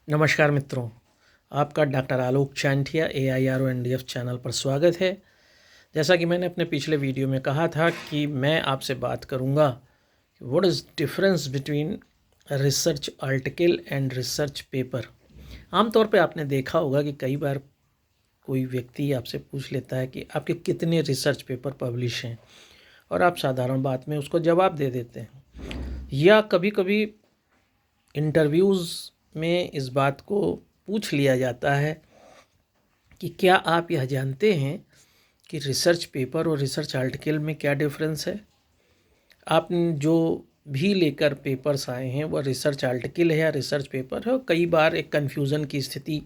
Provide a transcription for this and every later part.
नमस्कार मित्रों, आपका डॉक्टर आलोक चांठिया AIRONDF चैनल पर स्वागत है। जैसा कि मैंने अपने पिछले वीडियो में कहा था कि मैं आपसे बात करूंगा what is difference between research article and research paper. आमतौर पे आपने देखा होगा कि कई बार कोई व्यक्ति आपसे पूछ लेता है कि आपके कितने रिसर्च पेपर पब्लिश हैं, और आप साधारण बात में उसको जवाब दे देते हैं। या कभी कभी इंटरव्यूज़ में इस बात को पूछ लिया जाता है कि क्या आप यह जानते हैं कि रिसर्च पेपर और रिसर्च आर्टिकल में क्या डिफरेंस है। आपने जो भी लेकर पेपर्स आए हैं वह रिसर्च आर्टिकल है या रिसर्च पेपर है, और कई बार एक कन्फ्यूज़न की स्थिति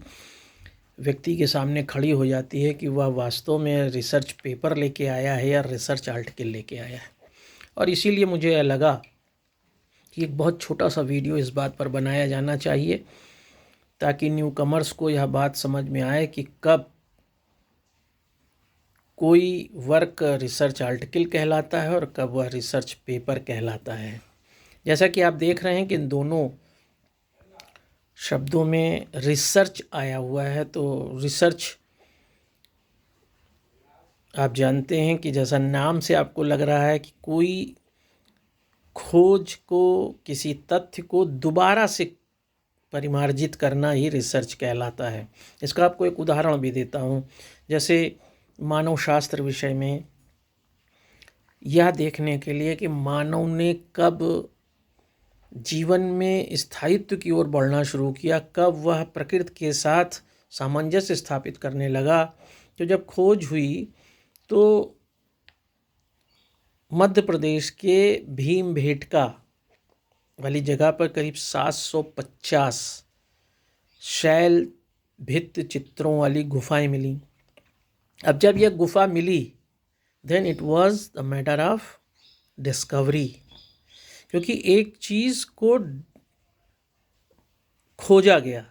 व्यक्ति के सामने खड़ी हो जाती है कि वह वास्तव में रिसर्च पेपर लेके आया है या रिसर्च आर्टिकल लेके आया है। और इसीलिए मुझे लगा कि एक बहुत छोटा सा वीडियो इस बात पर बनाया जाना चाहिए ताकि न्यू कमर्स को यह बात समझ में आए कि कब कोई वर्क रिसर्च आर्टिकल कहलाता है और कब वह रिसर्च पेपर कहलाता है। जैसा कि आप देख रहे हैं कि इन दोनों शब्दों में रिसर्च आया हुआ है, तो रिसर्च आप जानते हैं कि जैसा नाम से आपको लग रहा है कि कोई खोज को, किसी तथ्य को दोबारा से परिमार्जित करना ही रिसर्च कहलाता है। इसका आपको एक उदाहरण भी देता हूँ। जैसे मानव शास्त्र विषय में यह देखने के लिए कि मानव ने कब जीवन में स्थायित्व की ओर बढ़ना शुरू किया, कब वह प्रकृति के साथ सामंजस्य स्थापित करने लगा, तो जब खोज हुई तो मध्य प्रदेश के भीमबेटका वाली जगह पर करीब 750 शैल भित्ति चित्रों वाली गुफाएं मिली। अब जब यह गुफा मिली, then it was the matter of discovery, क्योंकि एक चीज़ को खोजा गया,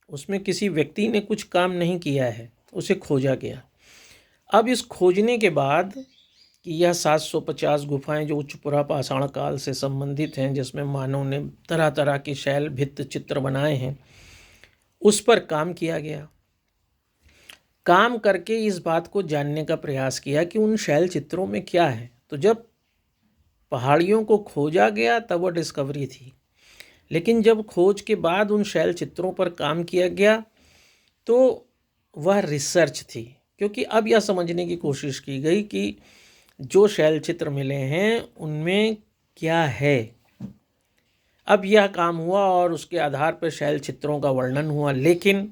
उसमें किसी व्यक्ति ने कुछ काम नहीं किया है, उसे खोजा गया। अब इस खोजने के बाद कि यह 750 गुफाएं जो उच्च पुरा पाषाण काल से संबंधित हैं, जिसमें मानव ने तरह तरह के शैल भित्ति चित्र बनाए हैं, उस पर काम किया गया। काम करके इस बात को जानने का प्रयास किया कि उन शैल चित्रों में क्या है। तो जब पहाड़ियों को खोजा गया तब वह डिस्कवरी थी, लेकिन जब खोज के बाद उन शैल चित्रों पर काम किया गया तो वह रिसर्च थी, क्योंकि अब यह समझने की कोशिश की गई कि जो शैल चित्र मिले हैं उनमें क्या है। अब यह काम हुआ और उसके आधार पर शैल चित्रों का वर्णन हुआ, लेकिन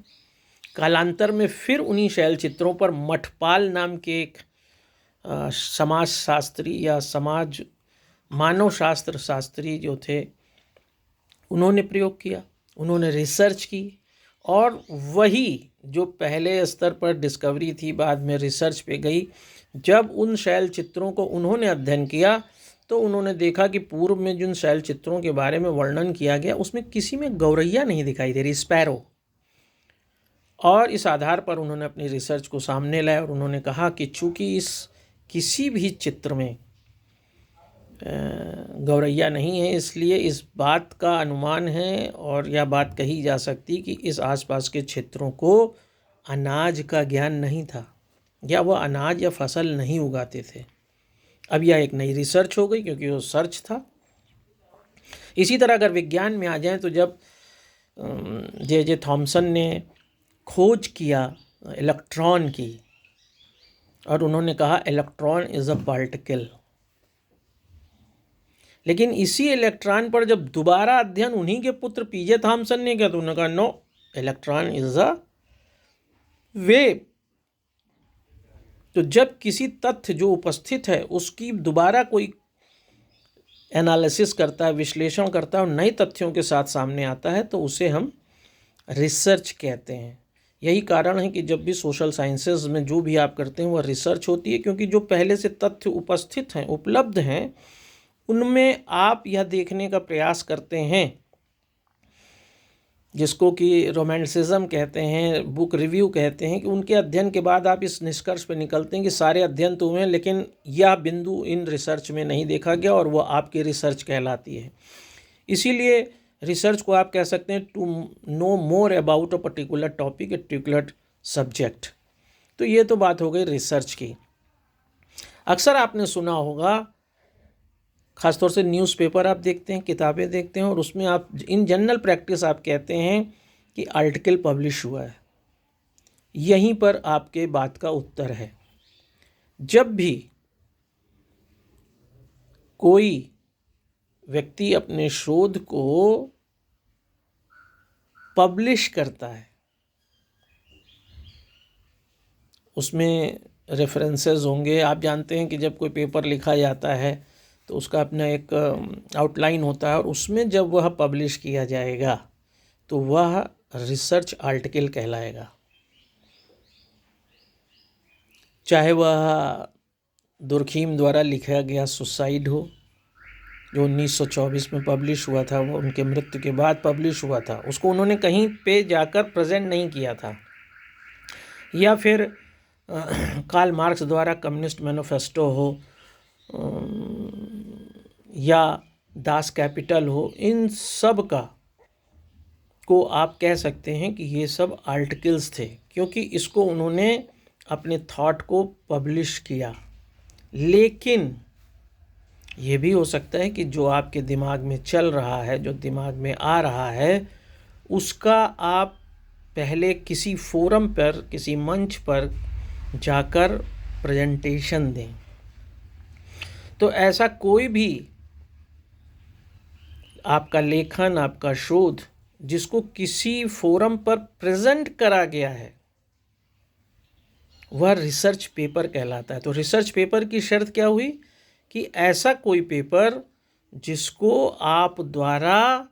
कालांतर में फिर उन्हीं शैल चित्रों पर मठपाल नाम के एक समाज शास्त्री या मानव शास्त्र शास्त्री जो थे, उन्होंने प्रयोग किया, उन्होंने रिसर्च की, और वही जो पहले स्तर पर डिस्कवरी थी बाद में रिसर्च पे गई। जब उन शैल चित्रों को उन्होंने अध्ययन किया तो उन्होंने देखा कि पूर्व में जिन शैल चित्रों के बारे में वर्णन किया गया उसमें किसी में गौरैया नहीं दिखाई दे रही, स्पैरो। और इस आधार पर उन्होंने अपनी रिसर्च को सामने लाया और उन्होंने कहा कि चूँकि इस किसी भी चित्र में गौरैया नहीं है, इसलिए इस बात का अनुमान है और यह बात कही जा सकती कि इस आसपास के क्षेत्रों को अनाज का ज्ञान नहीं था, या वह अनाज या फसल नहीं उगाते थे। अब यह एक नई रिसर्च हो गई क्योंकि वो सर्च था। इसी तरह अगर विज्ञान में आ जाएं तो जब जे थॉमसन ने खोज किया इलेक्ट्रॉन की, और उन्होंने कहा इलेक्ट्रॉन इज़ अ पार्टिकल, लेकिन इसी इलेक्ट्रॉन पर जब दोबारा अध्ययन उन्हीं के पुत्र पीजे थॉमसन ने किया तो उन्होंने कहा no, electron is a wave. तो जब किसी तथ्य जो उपस्थित है उसकी दोबारा कोई एनालिसिस करता है, विश्लेषण करता है और नए तथ्यों के साथ सामने आता है, तो उसे हम रिसर्च कहते हैं। यही कारण है कि जब भी सोशल साइंसेज में जो भी आप करते हैं वह रिसर्च होती है, क्योंकि जो पहले से तथ्य उपस्थित हैं, उपलब्ध हैं, उनमें आप यह देखने का प्रयास करते हैं, जिसको कि रोमांटिसिज्म कहते हैं, बुक रिव्यू कहते हैं, कि उनके अध्ययन के बाद आप इस निष्कर्ष पर निकलते हैं कि सारे अध्ययन तो हुए हैं लेकिन यह बिंदु इन रिसर्च में नहीं देखा गया, और वह आपकी रिसर्च कहलाती है। इसीलिए रिसर्च को आप कह सकते हैं to know more about a particular topic, a particular subject. तो ये तो बात हो गई रिसर्च की। अक्सर आपने सुना होगा, ख़ासतौर से न्यूज़पेपर आप देखते हैं, किताबें देखते हैं, और उसमें आप इन जनरल प्रैक्टिस आप कहते हैं कि आर्टिकल पब्लिश हुआ है। यहीं पर आपके बात का उत्तर है। जब भी कोई व्यक्ति अपने शोध को पब्लिश करता है, उसमें रेफरेंसेस होंगे। आप जानते हैं कि जब कोई पेपर लिखा जाता है तो उसका अपना एक आउटलाइन होता है, और उसमें जब वह पब्लिश किया जाएगा तो वह रिसर्च आर्टिकल कहलाएगा। चाहे वह दुर्खीम द्वारा लिखा गया सुसाइड हो, जो 1924 में पब्लिश हुआ था, वो उनके मृत्यु के बाद पब्लिश हुआ था, उसको उन्होंने कहीं पे जाकर प्रेजेंट नहीं किया था। या फिर कार्ल मार्क्स द्वारा कम्युनिस्ट मैनिफेस्टो हो, या दास कैपिटल हो, इन सब को आप कह सकते हैं कि ये सब आर्टिकल्स थे, क्योंकि इसको उन्होंने अपने थॉट को पब्लिश किया। लेकिन ये भी हो सकता है कि जो आपके दिमाग में चल रहा है, जो दिमाग में आ रहा है, उसका आप पहले किसी फोरम पर, किसी मंच पर जाकर प्रेजेंटेशन दें। तो ऐसा कोई भी आपका लेखन, आपका शोध जिसको किसी फोरम पर प्रेजेंट करा गया है, वह रिसर्च पेपर कहलाता है। तो रिसर्च पेपर की शर्त क्या हुई कि ऐसा कोई पेपर जिसको आप द्वारा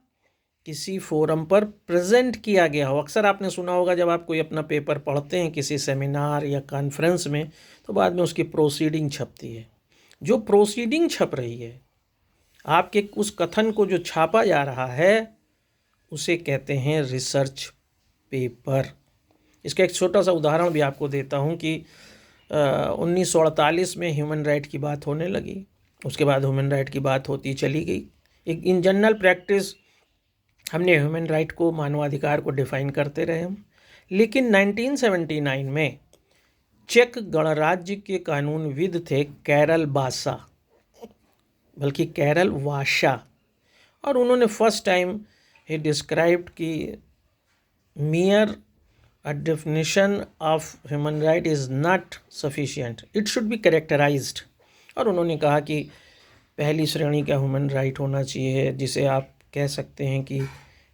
किसी फोरम पर प्रेजेंट किया गया हो। अक्सर आपने सुना होगा, जब आप कोई अपना पेपर पढ़ते हैं किसी सेमिनार या कॉन्फ्रेंस में, तो बाद में उसकी प्रोसीडिंग छपती है। जो प्रोसीडिंग छप रही है, आपके उस कथन को जो छापा जा रहा है, उसे कहते हैं रिसर्च पेपर। इसका एक छोटा सा उदाहरण भी आपको देता हूँ कि 1948 में ह्यूमन राइट की बात होने लगी। उसके बाद ह्यूमन राइट की बात होती चली गई। एक इन जनरल प्रैक्टिस हमने ह्यूमन राइट को, मानवाधिकार को डिफाइन करते रहे हम। लेकिन 1979 में चेक गणराज्य के कानूनविद थे कैरल बासा, बल्कि कैरल वाशा, और उन्होंने फर्स्ट टाइम ही डिस्क्राइब्ड कि mere a definition of human right is not sufficient, it should be characterized। और उन्होंने कहा कि पहली श्रेणी का ह्यूमन राइट होना चाहिए, जिसे आप कह सकते हैं कि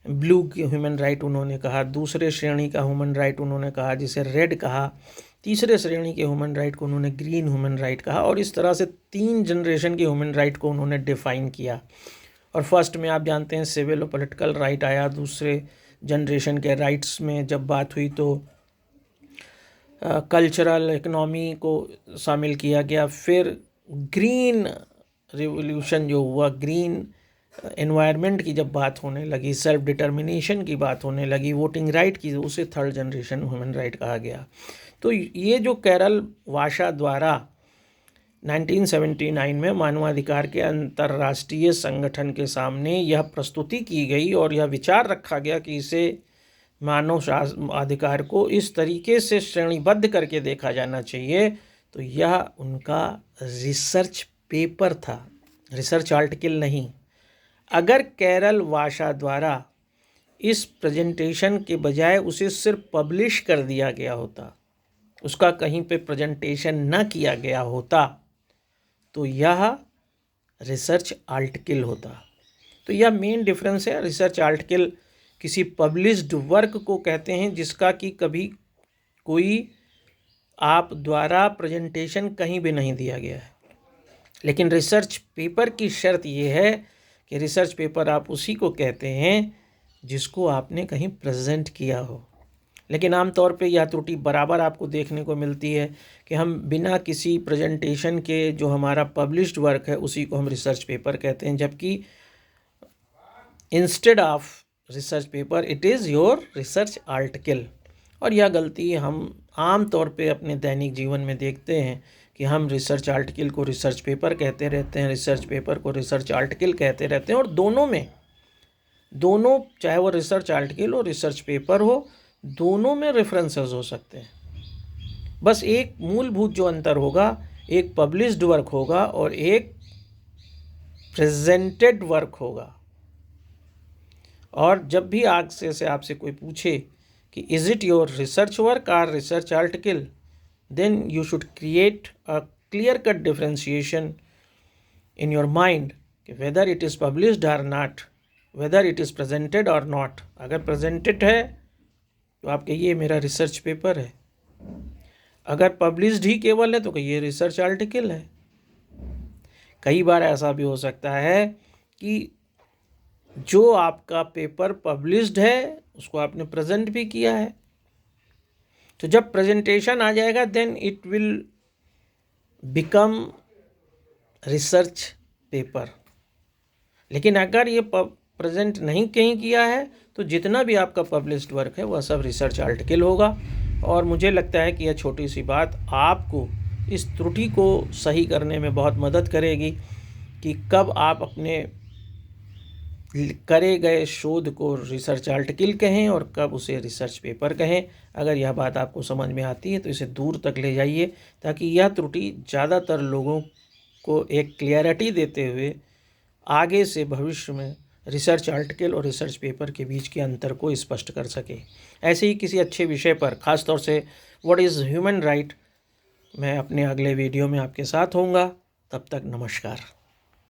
ब्लू की ह्यूमन राइट उन्होंने कहा। दूसरे श्रेणी का ह्यूमन राइट उन्होंने कहा, जिसे रेड कहा। तीसरे श्रेणी के ह्यूमन राइट को उन्होंने ग्रीन ह्यूमन राइट कहा। और इस तरह से 3 जनरेशन के ह्यूमन राइट को उन्होंने डिफाइन किया। और फर्स्ट में आप जानते हैं सिविल और पॉलिटिकल राइट आया। दूसरे जनरेशन के राइट्स में जब बात हुई तो कल्चरल, इकोनॉमी को शामिल किया गया। फिर ग्रीन रिवॉल्यूशन जो हुआ, ग्रीन एनवायरनमेंट की जब बात होने लगी, सेल्फ डिटर्मिनेशन की बात होने लगी, वोटिंग राइट की, उसे थर्ड जनरेशन ह्यूमन राइट कहा गया। तो ये जो कैरल वाशा द्वारा 1979 में मानवाधिकार के अंतर्राष्ट्रीय संगठन के सामने यह प्रस्तुति की गई और यह विचार रखा गया कि इसे मानव अधिकार को इस तरीके से श्रेणीबद्ध करके देखा जाना चाहिए, तो यह उनका रिसर्च पेपर था, रिसर्च आर्टिकल नहीं। अगर कैरल वाशा द्वारा इस प्रेजेंटेशन के बजाय उसे सिर्फ पब्लिश कर दिया गया होता, उसका कहीं पे प्रेजेंटेशन न किया गया होता, तो यह रिसर्च आर्टिकल होता। तो यह मेन डिफरेंस है। रिसर्च आर्टिकल किसी पब्लिश्ड वर्क को कहते हैं जिसका कि कभी कोई आप द्वारा प्रेजेंटेशन कहीं भी नहीं दिया गया है। लेकिन रिसर्च पेपर की शर्त ये है कि रिसर्च पेपर आप उसी को कहते हैं जिसको आपने कहीं प्रेजेंट किया हो। लेकिन आमतौर पे यह त्रुटि बराबर आपको देखने को मिलती है कि हम बिना किसी प्रेजेंटेशन के जो हमारा पब्लिश्ड वर्क है उसी को हम रिसर्च पेपर कहते हैं, जबकि instead of research paper it is your research article. और यह गलती हम आम तौर पे अपने दैनिक जीवन में देखते हैं कि हम रिसर्च आर्टिकल को रिसर्च पेपर कहते रहते हैं, रिसर्च पेपर को रिसर्च आर्टिकल कहते रहते हैं, और दोनों में दोनों, चाहे वो रिसर्च आर्टिकल हो, रिसर्च पेपर हो, दोनों में रेफरेंसेस हो सकते हैं। बस एक मूलभूत जो अंतर होगा, एक पब्लिश्ड वर्क होगा और एक प्रेजेंटेड वर्क होगा। और जब भी आगे से आपसे कोई पूछे कि is it your research work or research article, then you should create a clear cut differentiation in your mind कि whether it is published or not, whether it is presented or not। अगर presented है तो आप कहिए मेरा research paper है, अगर published ही केवल है तो कहिए रिसर्च आर्टिकल है। कई बार ऐसा भी हो सकता है कि जो आपका पेपर पब्लिश्ड है उसको आपने प्रेजेंट भी किया है, तो जब प्रेजेंटेशन आ जाएगा then it will become research paper. लेकिन अगर ये प्रेजेंट नहीं कहीं किया है तो जितना भी आपका पब्लिश्ड वर्क है वह सब रिसर्च आर्टिकल होगा। और मुझे लगता है कि यह छोटी सी बात आपको इस त्रुटि को सही करने में बहुत मदद करेगी कि कब आप अपने करे गए शोध को रिसर्च आर्टिकल कहें और कब उसे रिसर्च पेपर कहें। अगर यह बात आपको समझ में आती है तो इसे दूर तक ले जाइए, ताकि यह त्रुटि ज़्यादातर लोगों को एक क्लियरिटी देते हुए आगे से भविष्य में रिसर्च आर्टिकल और रिसर्च पेपर के बीच के अंतर को स्पष्ट कर सके। ऐसे ही किसी अच्छे विषय पर, ख़ास तौर से व्हाट इज़ ह्यूमन राइट, मैं अपने अगले वीडियो में आपके साथ होऊंगा। तब तक नमस्कार।